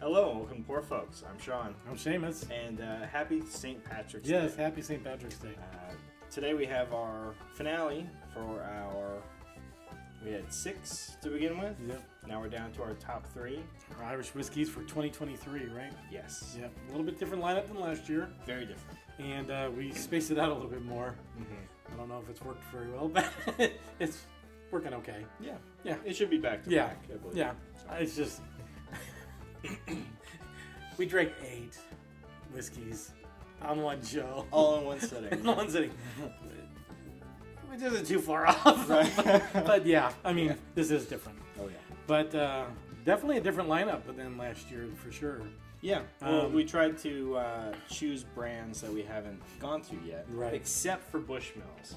Hello and welcome to Poor Folks. I'm Sean. I'm Seamus. And happy St. Patrick's Day. Yes, happy St. Patrick's Day. Today we have our finale for we had 6 to begin with. Yep. Now we're down to our top 3. Our Irish whiskeys for 2023, right? Yes. Yep. A little bit different lineup than last year. Very different. And we spaced it out a little bit more. Mm-hmm. I don't know if it's worked very well, but it's working okay. Yeah. Yeah. It should be back to back, I believe. Yeah. It's just... we drank 8 whiskeys on one show. All in one sitting. In one sitting. Which isn't too far off. Right. but yeah, I mean, this is different. Oh, yeah. But definitely a different lineup than last year, for sure. Yeah. Well, we tried to choose brands that we haven't gone to yet. Right. Except for Bushmills.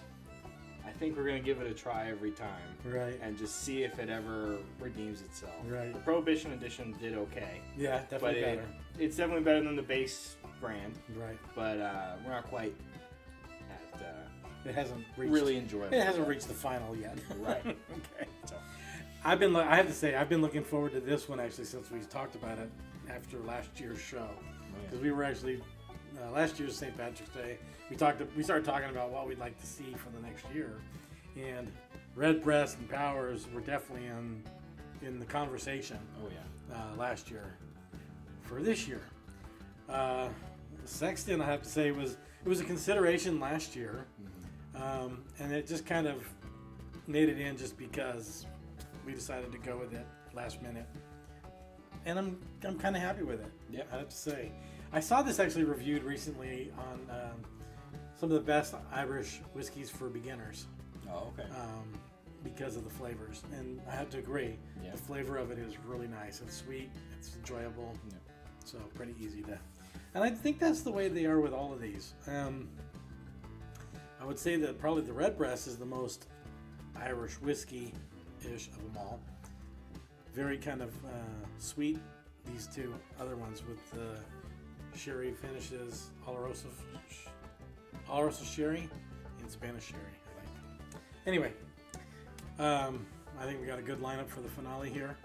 I think we're going to give it a try every time. Right. And just see if it ever redeems itself. Right. The Prohibition Edition did okay. Yeah, definitely better. It's definitely better than the base brand. Right. But we're not quite at it hasn't reached, really enjoyable. It hasn't reached the final yet. Right. Okay. So I have to say, I've been looking forward to this one actually since we talked about it after last year's show. Because we were actually last year's St. Patrick's Day. We started talking about what we'd like to see for the next year, and Redbreast and Powers were definitely in the conversation. Oh yeah. Last year for this year. Sexton, I have to say, it was a consideration last year, and it just kind of made it in just because we decided to go with it last minute, and I'm kind of happy with it. Yeah, I have to say. I saw this actually reviewed recently on some of the best Irish whiskeys for beginners. Oh, okay. Because of the flavors, and I have to agree. Yeah. The flavor of it is really nice. It's sweet. It's enjoyable. Yeah. So pretty easy to. And I think that's the way they are with all of these. I would say that probably the Redbreast is the most Irish whiskey-ish of them all. Very kind of sweet. These two other ones with sherry finishes, Oloroso sherry and Spanish sherry, I think. Anyway, I think we got a good lineup for the finale here.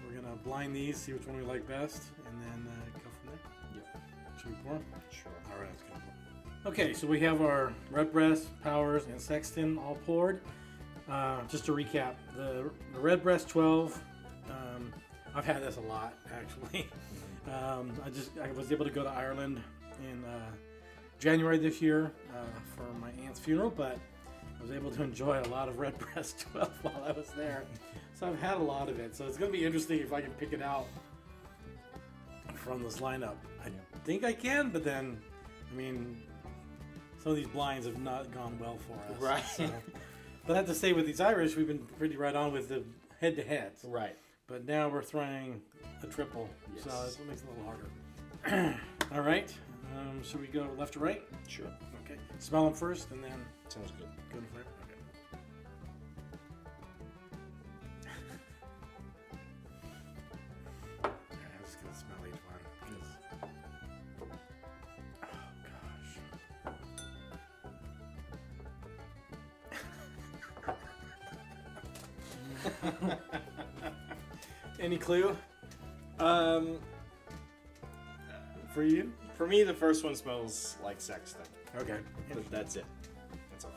We're going to blind these, see which one we like best, and then go from there. Yeah. Should we pour them? Sure. All right, let's go. Okay, so we have our Redbreast, Powers, and Sexton all poured. Just to recap, the Redbreast 12, I've had this a lot, actually. I was able to go to Ireland in January this year for my aunt's funeral, but I was able to enjoy a lot of Redbreast 12 while I was there. So I've had a lot of it. So it's going to be interesting if I can pick it out from this lineup. I think I can, but then, I mean, some of these blinds have not gone well for us. Right. So. But I have to say, with these Irish, we've been pretty right on with the head-to-heads. Right. But now we're throwing a triple, Yes. so it makes it a little harder. All right. Should we go left to right? Sure. Okay. Smell them first, and then Sounds good. go to flavor. Okay. I'm just gonna smell each one. 'Cause- oh gosh. Any clue for you? For me, the first one smells like Sexton. Okay. But that's it. That's all.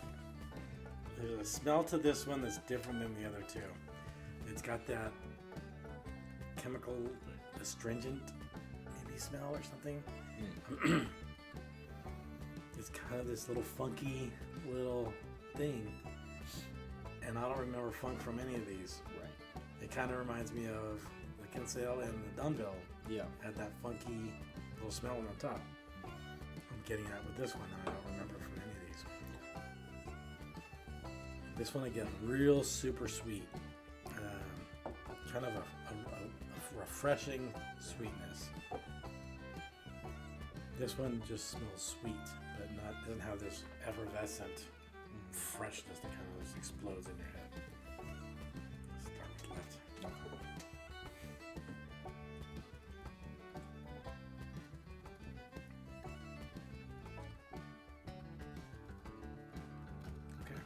There's a smell to this one that's different than the other two. It's got that chemical astringent maybe smell or something. It's kind of this little funky little thing. And I don't remember funk from any of these. Right. It kind of reminds me of the Kinsale and the Dunville. Yeah. Had that funky little smell on top. I'm getting that with this one. I don't remember from any of these. This one again, real super sweet. Kind of a refreshing sweetness. This one just smells sweet, but doesn't have this effervescent freshness that kind of just explodes in your head. Let's start with left. Okay.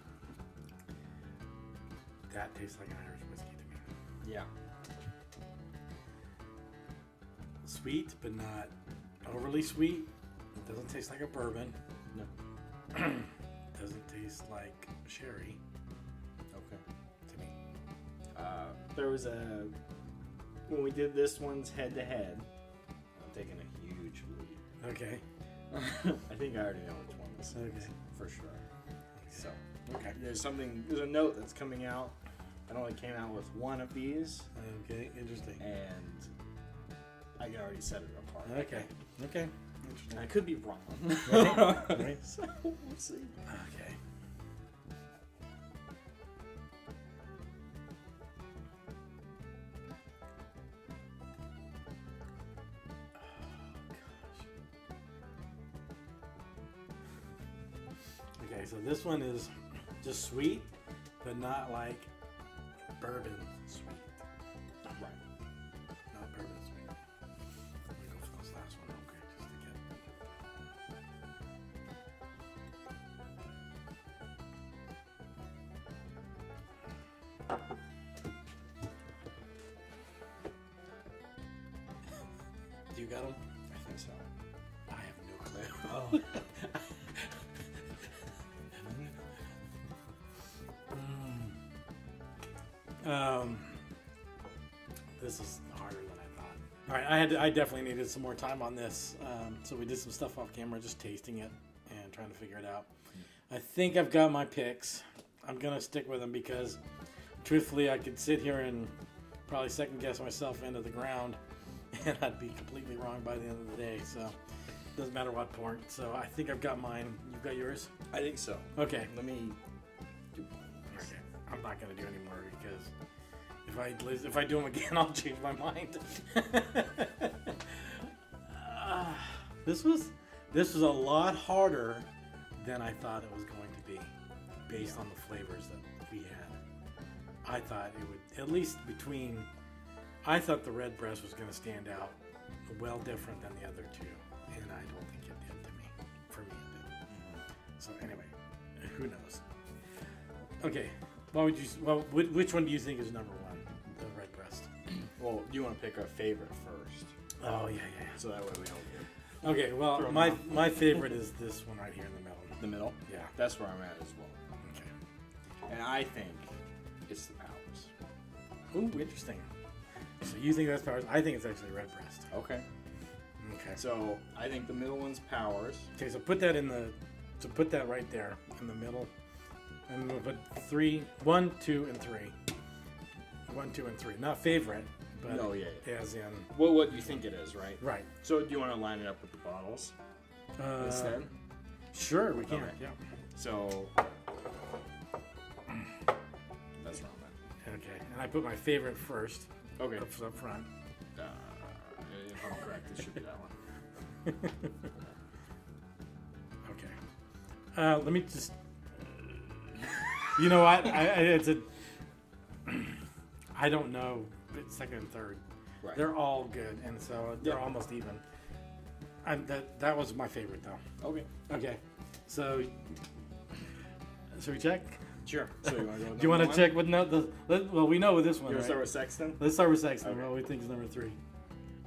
That tastes like an Irish whiskey to me. Yeah. sweet, but not overly sweet. It doesn't taste like a bourbon. No. Doesn't taste like sherry. Okay. To me. There was when we did this one's head to head. I'm taking a huge lead. Okay. I think I already know which one this is. Okay. For sure. So Okay. there's a note that's coming out. I only came out with one of these. Okay. Interesting. And I can already set it apart. Okay. Okay. Interesting. I could be wrong. Right. So we'll see. Okay. Okay, so this one is just sweet, but not like bourbon sweet. Right. Not bourbon sweet. Let me go for this last one real quick just to get. Do you got them? I think so. I have no clue. Oh. This is harder than I thought. All right, I definitely needed some more time on this, so we did some stuff off camera, just tasting it and trying to figure it out. I think I've got my picks. I'm gonna stick with them because, truthfully, I could sit here and probably second guess myself into the ground, and I'd be completely wrong by the end of the day. So it doesn't matter what point. So I think I've got mine. You've got yours. I think so. Okay. Let me do Okay. I'm not gonna do any more because if I do them again, I'll change my mind. This was a lot harder than I thought it was going to be, based on the flavors that we had. I thought it would, at least between. I thought the Redbreast was going to stand out well different than the other two, and I don't think it did to me. For me, it did. So anyway, who knows? Okay. Which one do you think is number one? The Redbreast. Well, do you want to pick our favorite first? Oh yeah. So that way we don't get Okay, well Throw 'em my out. my favorite is this one right here in the middle. the middle. Yeah. That's where I'm at as well. Okay. And I think it's the Powers. Ooh, interesting. So you think that's Powers? I think it's actually Redbreast. Okay. Okay. So I think the middle one's Powers. Okay, so put that put that right there in the middle, and we'll put 1, 2, and 3. 1, 2, and 3. Not favorite, but No, yeah. as in Well, what do you think it is, right? right. So do you want to line it up with the bottles instead? Sure, we can. Okay. Yeah. So that's wrong then. Okay, and I put my favorite first. Okay. Up front. If I'm correct, it should be that one. Okay. Let me just. You know what? I don't know. Second and third. Right. They're all good, and so they're Yep. almost even. That was my favorite though. Okay. Okay. So. Should we check? Sure. So you want to go? Do you want to check with well, we know with this one. You want to Right? start with Sexton? Let's start with Sexton. Okay. Well, we think is number 3.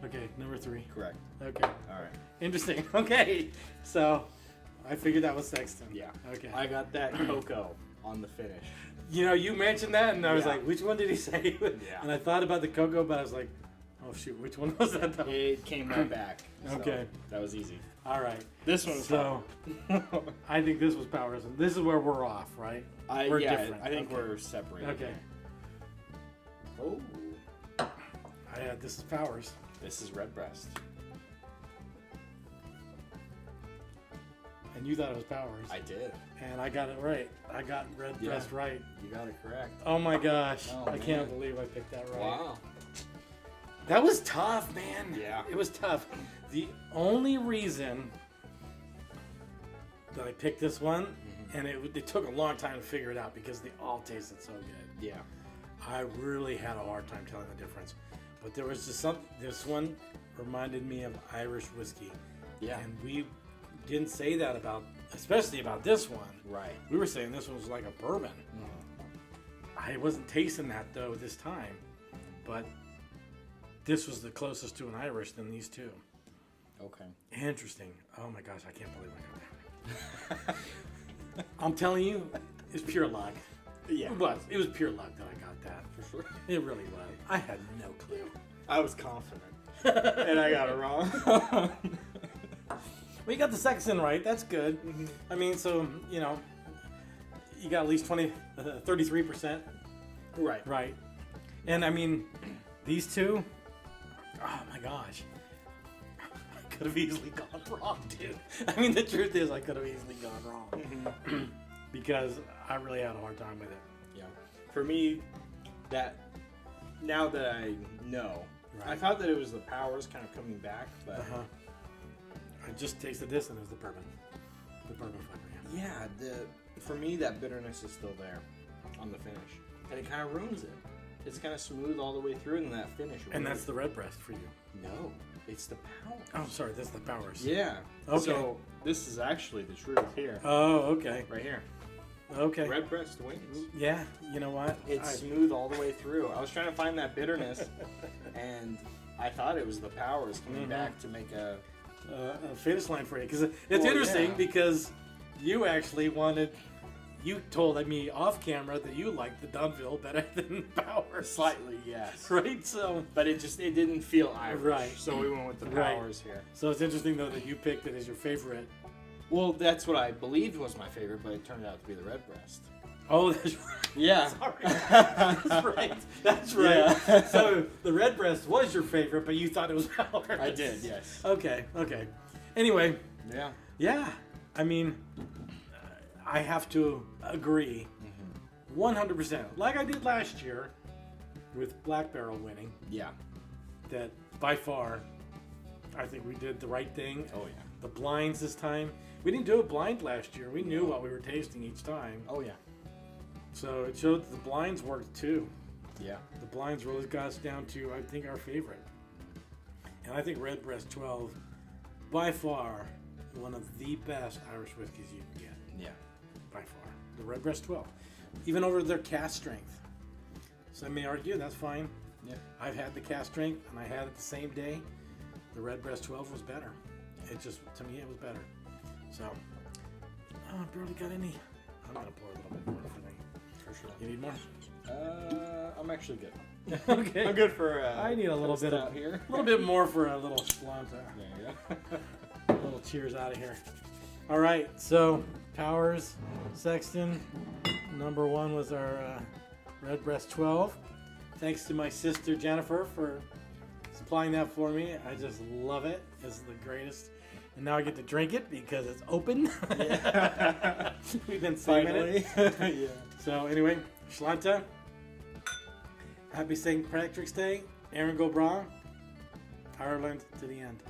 Okay, number 3. Correct. Okay. All right. Interesting. Okay. So, I figured that was Sexton. Yeah. Okay. I got that cocoa on the finish. You know, you mentioned that, and I was Yeah. like, which one did he say? Yeah. And I thought about the cocoa, but I was like, oh shoot, which one was that though? It came right back. So Okay. That was easy. All right. This one's So, I think this was Powers, and this is where we're off, right? We're different. I think Okay. we're separated. Okay. Oh, This is Powers. this is Redbreast. And you thought it was Powers. I did. And I got it right. I got Redbreast right. You got it correct. Oh my gosh. Oh, I can't man. believe I picked that right. Wow. That was tough, man. Yeah. It was tough. The only reason that I picked this one, and it took a long time to figure it out because they all tasted so good. Yeah. I really had a hard time telling the difference. But there was just this one reminded me of Irish whiskey. Yeah. And we didn't say that especially about this one. Right. We were saying this one was like a bourbon. I wasn't tasting that though this time, but this was the closest to an Irish than these two. Okay. Interesting. Oh my gosh, I can't believe I got that. I'm telling you, it's pure luck. Yeah. It was pure luck that I got that. For sure. It really was. I had no clue. I was confident. And I got it wrong. Well, you got the Sexton right. That's good. Mm-hmm. I mean, so, you know, you got at least 33%. Right. Right. And I mean, these two, oh my gosh. I could have easily gone wrong, dude. I mean, the truth is, I could have easily gone wrong. Mm-hmm. Because I really had a hard time with it. Yeah. For me, now that I know, Right. I thought that it was the powers kind of coming back, but I just tasted this and it was the bourbon. The bourbon flavor, yeah, for me that bitterness is still there on the finish, and it kind of ruins it. It's kind of smooth all the way through, and that finish. And that's the Redbreast for you. No, it's the powers. Oh, sorry, that's the Powers. Yeah. Okay. So this is actually the truth here. Oh, okay. Right here. Okay. Redbreast wings. Yeah, you know what? It's smooth all the way through. I was trying to find that bitterness, and I thought it was the powers coming back to make a finish line for you. Because it's interesting because you actually you told me off camera that you liked the Dunville better than Powers. Slightly, yes. Right? So, But it didn't feel Irish. Right. So we went with the Right. powers here. so it's interesting though that you picked it as your favorite. Well, that's what I believed was my favorite, but it turned out to be the Redbreast. Oh, that's right. Yeah. Sorry. That's right. That's right. Yeah. So the Redbreast was your favorite, but you thought it was Powers. I did, yes. Okay. Anyway, Yeah. yeah. I mean, I have to agree 100%. Like I did last year with Black Barrel winning, Yeah. that by far, I think we did the right thing. Oh, yeah. The blinds this time. We didn't do it blind last year. We knew what we were tasting each time. Oh, yeah. So it showed that the blinds worked too. Yeah. The blinds really got us down to, I think, our favorite. And I think Redbreast 12, by far, one of the best Irish whiskeys you can get. Yeah. By far. The Redbreast 12. Even over their cast strength. Some may argue, that's fine. Yeah. I've had the cast strength, and I had it the same day. The Redbreast 12 was better. It just, to me, it was better. So, I barely got any. I'm going to pour a little bit more for me. For sure. You need more? I'm actually good. Okay. I'm good for. I need a little bit out here. A little bit more for a little Splanta. There you go. A little cheers out of here. All right, so Powers, Sexton, number one was our Redbreast 12. Thanks to my sister Jennifer for supplying that for me. I just love it. It's the greatest. And now I get to drink it because it's open. Yeah. We've been saving it. Yeah. So anyway, Shlanta. Happy St. Patrick's Day. Aaron Go Bra. Ireland to the end.